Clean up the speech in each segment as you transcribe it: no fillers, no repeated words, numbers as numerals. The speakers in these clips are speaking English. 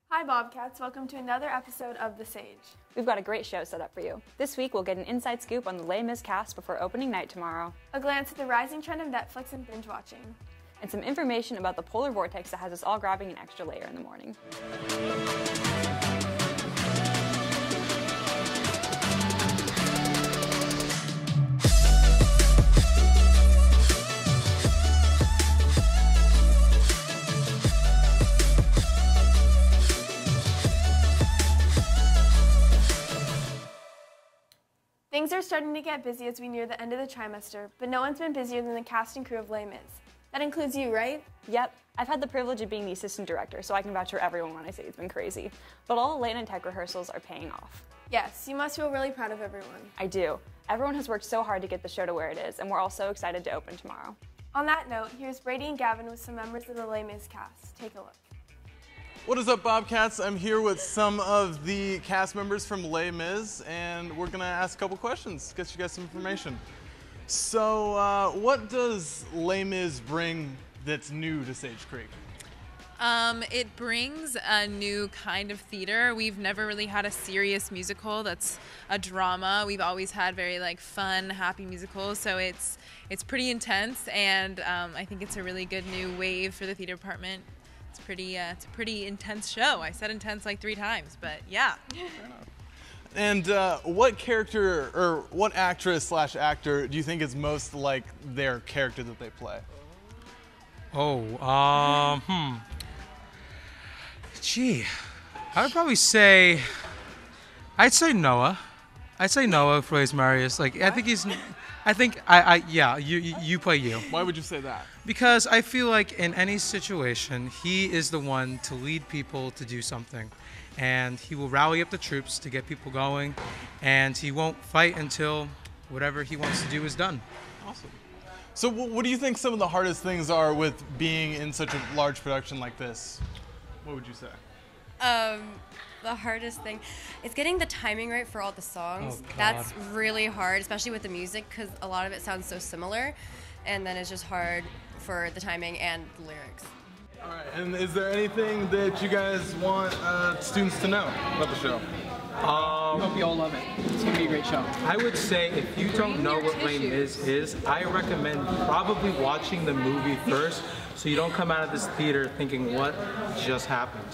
Hi Bobcats, welcome to another episode of The Sage. We've got a great show set up for you. This week we'll get an inside scoop on the Les Mis cast before opening night tomorrow. A glance at the rising trend of Netflix and binge watching. And some information about the polar vortex that has us all grabbing an extra layer in the morning. Things are starting to get busy as we near the end of the trimester, but no one's been busier than the cast and crew of Les Mis. That includes you, right? Yep, I've had the privilege of being the assistant director, so I can vouch for everyone when I say it's been crazy. But all the late night tech rehearsals are paying off. Yes, you must feel really proud of everyone. I do. Everyone has worked so hard to get the show to where it is, and we're all so excited to open tomorrow. On that note, here's Brady and Gavyn with some members of the Les Mis cast. Take a look. What is up, Bobcats? I'm here with some of the cast members from Les Mis, and we're gonna ask a couple questions, get you guys some information. So, what does Les Mis bring that's new to Sage Creek? It brings a new kind of theater. We've never really had a serious musical that's a drama. We've always had very fun, happy musicals. So it's pretty intense, and I think it's a really good new wave for the theater department. It's a pretty intense show. I said intense 3 times, but yeah. And what character or what actress/actor do you think is most like their character that they play? Gee, I would probably say, I'd say Noah. I'd say Noah plays Marius. You play you. Why would you say that? Because I feel like in any situation, he is the one to lead people to do something. And he will rally up the troops to get people going, and he won't fight until whatever he wants to do is done. Awesome. So what do you think some of the hardest things are with being in such a large production like this? What would you say? The hardest thing is getting the timing right for all the songs. Oh, God. That's really hard, especially with the music, because a lot of it sounds so similar, and then it's just hard for the timing and the lyrics. All right, and is there anything that you guys want students to know about the show? I hope you all love it. It's going to be a great show. I would say if you don't know what Les Mis is, I recommend probably watching the movie first so you don't come out of this theater thinking what just happened.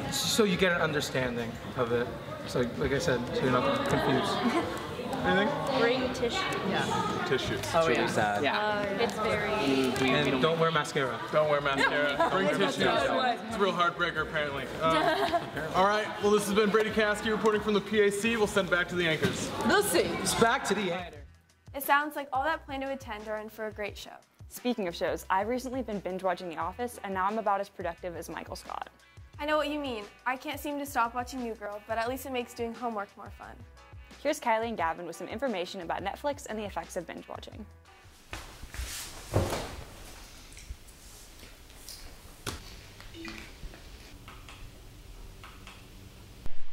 So you get an understanding of it. So like I said, so you're not confused. Anything? Bring tissue. Yeah. Tissues. Oh, Really yeah. sad. Yeah. It's very... And don't wear mascara. Don't wear mascara. Bring tissues. It's a real heartbreaker, apparently. All right. Well, this has been Brady Caskey reporting from the PAC. We'll send it back to the anchors. It's back to the editor. It sounds like all that plan to attend are in for a great show. Speaking of shows, I've recently been binge-watching The Office, and now I'm about as productive as Michael Scott. I know what you mean. I can't seem to stop watching New Girl, but at least it makes doing homework more fun. Here's Kylie and Gavyn with some information about Netflix and the effects of binge-watching.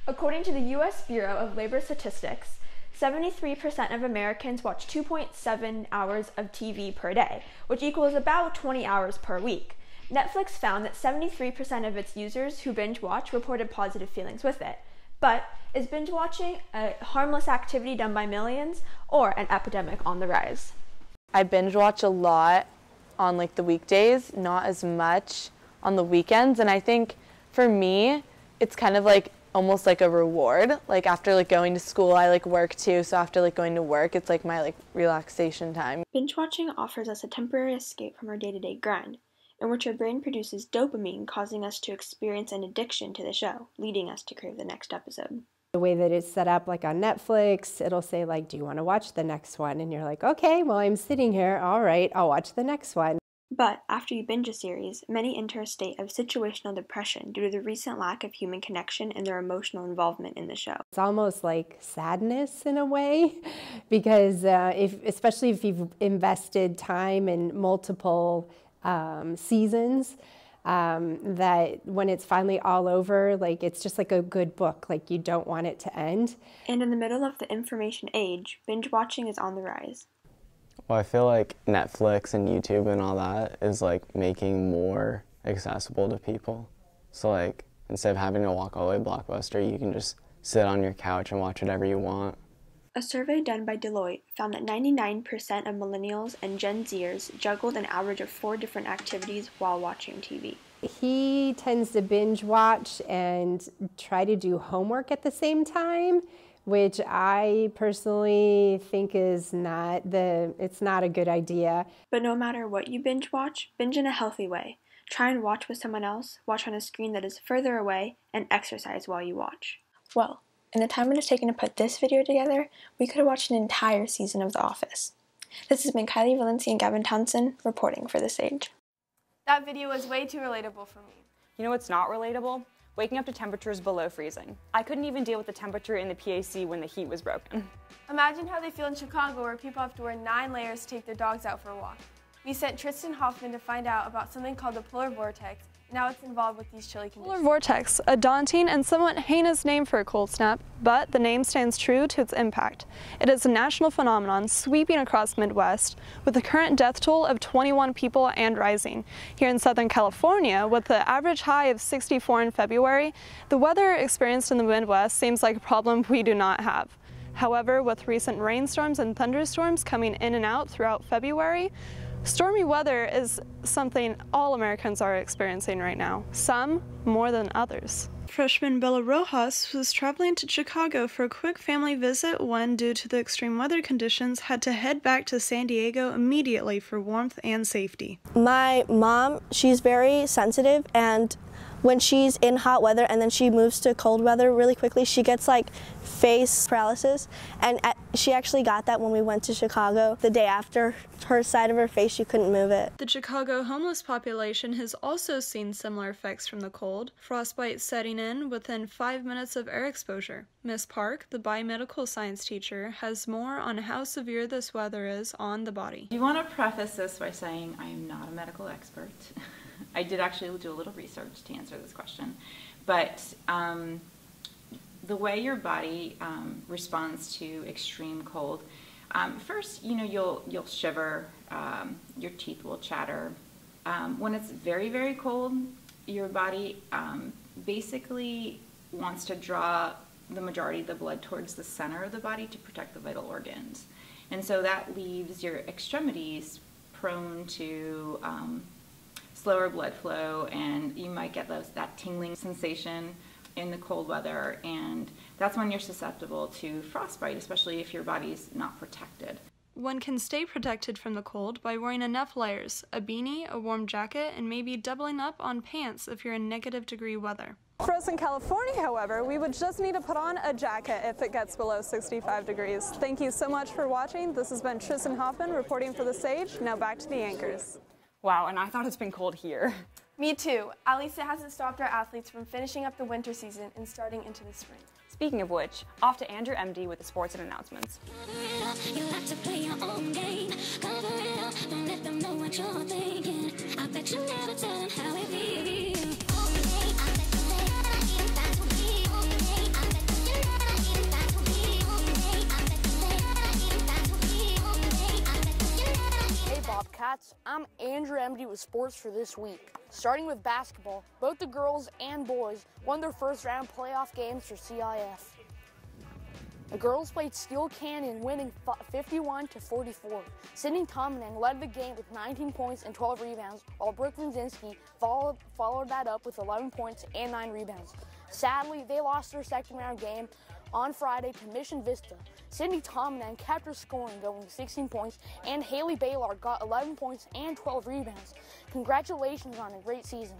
According to the U.S. Bureau of Labor Statistics, 73% of Americans watch 2.7 hours of TV per day, which equals about 20 hours per week. Netflix found that 73% of its users who binge-watch reported positive feelings with it. But is binge-watching a harmless activity done by millions, or an epidemic on the rise? I binge-watch a lot on the weekdays, not as much on the weekends, and I think for me, it's kind of almost like a reward. After going to school, I work too, so after going to work, it's my relaxation time. Binge-watching offers us a temporary escape from our day-to-day grind, in which our brain produces dopamine, causing us to experience an addiction to the show, leading us to crave the next episode. The way that it's set up, on Netflix, it'll say, do you want to watch the next one? And you're like, okay, well, I'm sitting here. All right, I'll watch the next one. But after you binge a series, many enter a state of situational depression due to the recent lack of human connection and their emotional involvement in the show. It's almost like sadness in a way, because especially if you've invested time in multiple seasons, that when it's finally all over, it's just like a good book, you don't want it to end. And in the middle of the information age, binge watching is on the rise. Well, I feel like Netflix and YouTube and all that is making more accessible to people. So like, instead of having to walk all the way to Blockbuster, you can just sit on your couch and watch whatever you want. A survey done by Deloitte found that 99% of millennials and Gen Zers juggled an average of 4 different activities while watching TV. He tends to binge watch and try to do homework at the same time, which I personally think is it's not a good idea. But no matter what you binge watch, binge in a healthy way. Try and watch with someone else, watch on a screen that is further away, and exercise while you watch. Well, in the time it has taken to put this video together, we could have watched an entire season of The Office. This has been Kylie Valency and Gavyn Townsend reporting for The Sage. That video was way too relatable for me. You know what's not relatable? Waking up to temperatures below freezing. I couldn't even deal with the temperature in the PAC when the heat was broken. Imagine how they feel in Chicago, where people have to wear 9 layers to take their dogs out for a walk. We sent Tristin Hoffman to find out about something called the polar vortex and how it's involved with these chilly conditions. Polar vortex, a daunting and somewhat heinous name for a cold snap, but the name stands true to its impact. It is a national phenomenon sweeping across the Midwest, with a current death toll of 21 people and rising. Here in Southern California, with the average high of 64 in February, the weather experienced in the Midwest seems like a problem we do not have. However, with recent rainstorms and thunderstorms coming in and out throughout February, stormy weather is something all Americans are experiencing right now, some more than others. Freshman Bella Rojas was traveling to Chicago for a quick family visit when, due to the extreme weather conditions, had to head back to San Diego immediately for warmth and safety. My mom, she's very sensitive, and when she's in hot weather and then she moves to cold weather really quickly, she gets like face paralysis, and she actually got that when we went to Chicago. The day after, her side of her face, she couldn't move it. The Chicago homeless population has also seen similar effects from the cold, frostbite setting in within 5 minutes of air exposure. Miss Park, the biomedical science teacher, has more on how severe this weather is on the body. You want to preface this by saying I am not a medical expert. I did actually do a little research to answer this question, but the way your body responds to extreme cold, first, you know, you'll shiver, your teeth will chatter. When it's very, very cold, your body basically wants to draw the majority of the blood towards the center of the body to protect the vital organs, and so that leaves your extremities prone to slower blood flow, and you might get that tingling sensation in the cold weather, and that's when you're susceptible to frostbite, especially if your body's not protected. One can stay protected from the cold by wearing enough layers, a beanie, a warm jacket, and maybe doubling up on pants if you're in -degree weather. For us in California, however, we would just need to put on a jacket if it gets below 65 degrees. Thank you so much for watching. This has been Tristin Hoffman reporting for The Sage. Now back to the anchors. Wow, and I thought it's been cold here. Me too. At least it hasn't stopped our athletes from finishing up the winter season and starting into the spring. Speaking of which, off to Andrew Emde with the sports and announcements. Bobcats, I'm Andrew Emde with sports for this week. Starting with basketball, both the girls and boys won their first round playoff games for CIF. The girls played Steel Canyon, winning 51-44. Sydney Tomlin led the game with 19 points and 12 rebounds, while Brooke Linzinski followed that up with 11 points and 9 rebounds. Sadly, they lost their second round game on Friday to Mission Vista. Sydney Tomlin kept her scoring, going 16 points, and Haley Baylor got 11 points and 12 rebounds. Congratulations on a great season.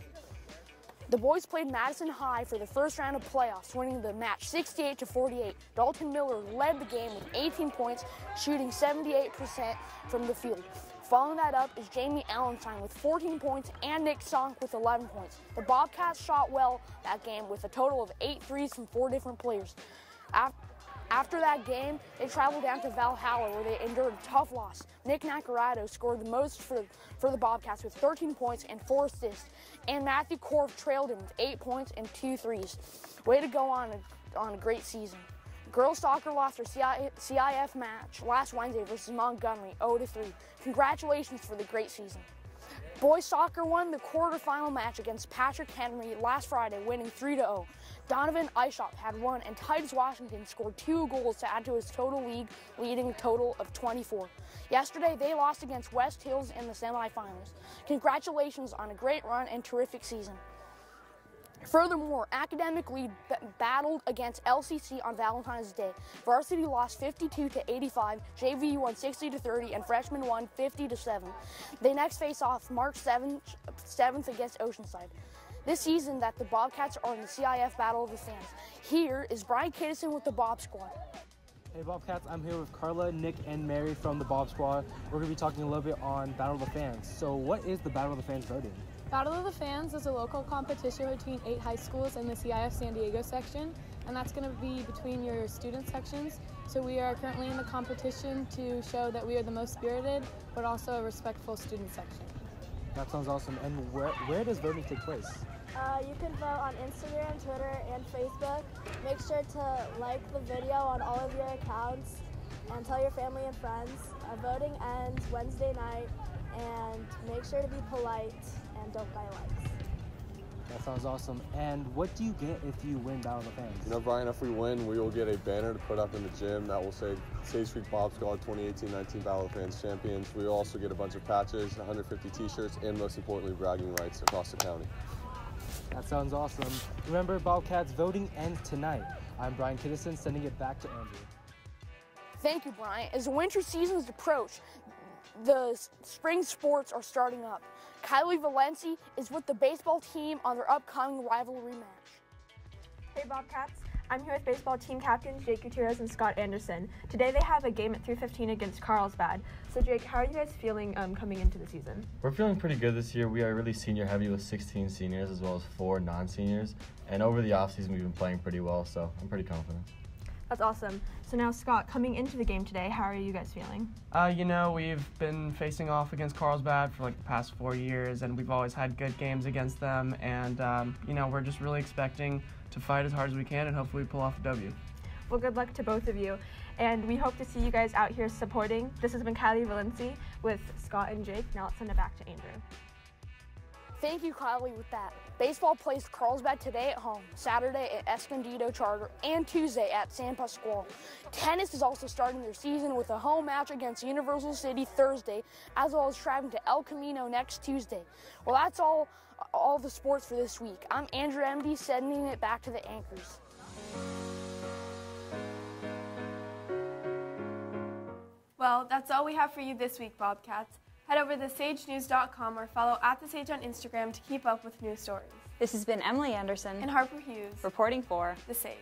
The boys played Madison High for the first round of playoffs, winning the match 68-48. Dalton Miller led the game with 18 points, shooting 78% from the field. Following that up is Jamie Allenstein with 14 points and Nick Sonk with 11 points. The Bobcats shot well that game with a total of 8 threes from 4 different players. After that game, they traveled down to Valhalla, where they endured a tough loss. Nick Nacarado scored the most for the Bobcats with 13 points and 4 assists, and Matthew Korf trailed him with 8 points and 2 threes. Way to go on a great season. Girls soccer lost their CIF match last Wednesday versus Montgomery 0-3. Congratulations for the great season. Boys soccer won the quarterfinal match against Patrick Henry last Friday, winning 3-0. Donovan Ishop had one, and Titus Washington scored 2 goals to add to his total league leading total of 24. Yesterday, they lost against West Hills in the semifinals. Congratulations on a great run and terrific season. Furthermore, Academic Lead battled against LCC on Valentine's Day. Varsity lost 52-85, JV won 60-30, and Freshmen won 50-7. They next face off March 7th against Oceanside. This season that the Bobcats are in the CIF Battle of the Fans. Here is Bryant Kitisin with the Bob Squad. Hey Bobcats, I'm here with Carla, Nick, and Mary from the Bob Squad. We're going to be talking a little bit on Battle of the Fans. So what is the Battle of the Fans voting? Battle of the Fans is a local competition between 8 high schools in the CIF San Diego section, and that's going to be between your student sections. So we are currently in the competition to show that we are the most spirited, but also a respectful student section. That sounds awesome. And where does voting take place? You can vote on Instagram, Twitter, and Facebook. Make sure to like the video on all of your accounts and tell your family and friends. Voting ends Wednesday night, and make sure to be polite and don't buy likes. That sounds awesome. And what do you get if you win Battle of the Fans? You know, Brian, if we win, we will get a banner to put up in the gym that will say Sage Street Bob Squad 2018-19 Battle of the Fans champions. We will also get a bunch of patches, 150 t-shirts, and most importantly, bragging rights across the county. That sounds awesome. Remember, Bobcats, voting ends tonight. I'm Bryan Kitisin, sending it back to Andrew. Thank you, Brian. As the winter seasons approach, the spring sports are starting up. Kylie Valency is with the baseball team on their upcoming rivalry match. Hey Bobcats, I'm here with baseball team captains Jake Gutierrez and Scott Anderson. Today they have a game at 3:15 against Carlsbad. So Jake, how are you guys feeling coming into the season? We're feeling pretty good this year. We are really senior heavy with 16 seniors as well as 4 non-seniors. And over the offseason we've been playing pretty well, so I'm pretty confident. That's awesome. So now Scott, coming into the game today, how are you guys feeling? You know, we've been facing off against Carlsbad for like the past 4 years, and we've always had good games against them. And, you know, we're just really expecting to fight as hard as we can and hopefully pull off a W. Well, good luck to both of you. And we hope to see you guys out here supporting. This has been Kylie Valency with Scott and Jake. Now let's send it back to Andrew. Thank you, Kylie, with that. Baseball plays Carlsbad today at home, Saturday at Escondido Charter, and Tuesday at San Pasqual. Tennis is also starting their season with a home match against Universal City Thursday, as well as traveling to El Camino next Tuesday. Well, that's all the sports for this week. I'm Andrew Emde, sending it back to the anchors. Well, that's all we have for you this week, Bobcats. Head over to sagenews.com or follow @thesage on Instagram to keep up with news stories. This has been Emilie Anderson and Harper Hughes reporting for The Sage.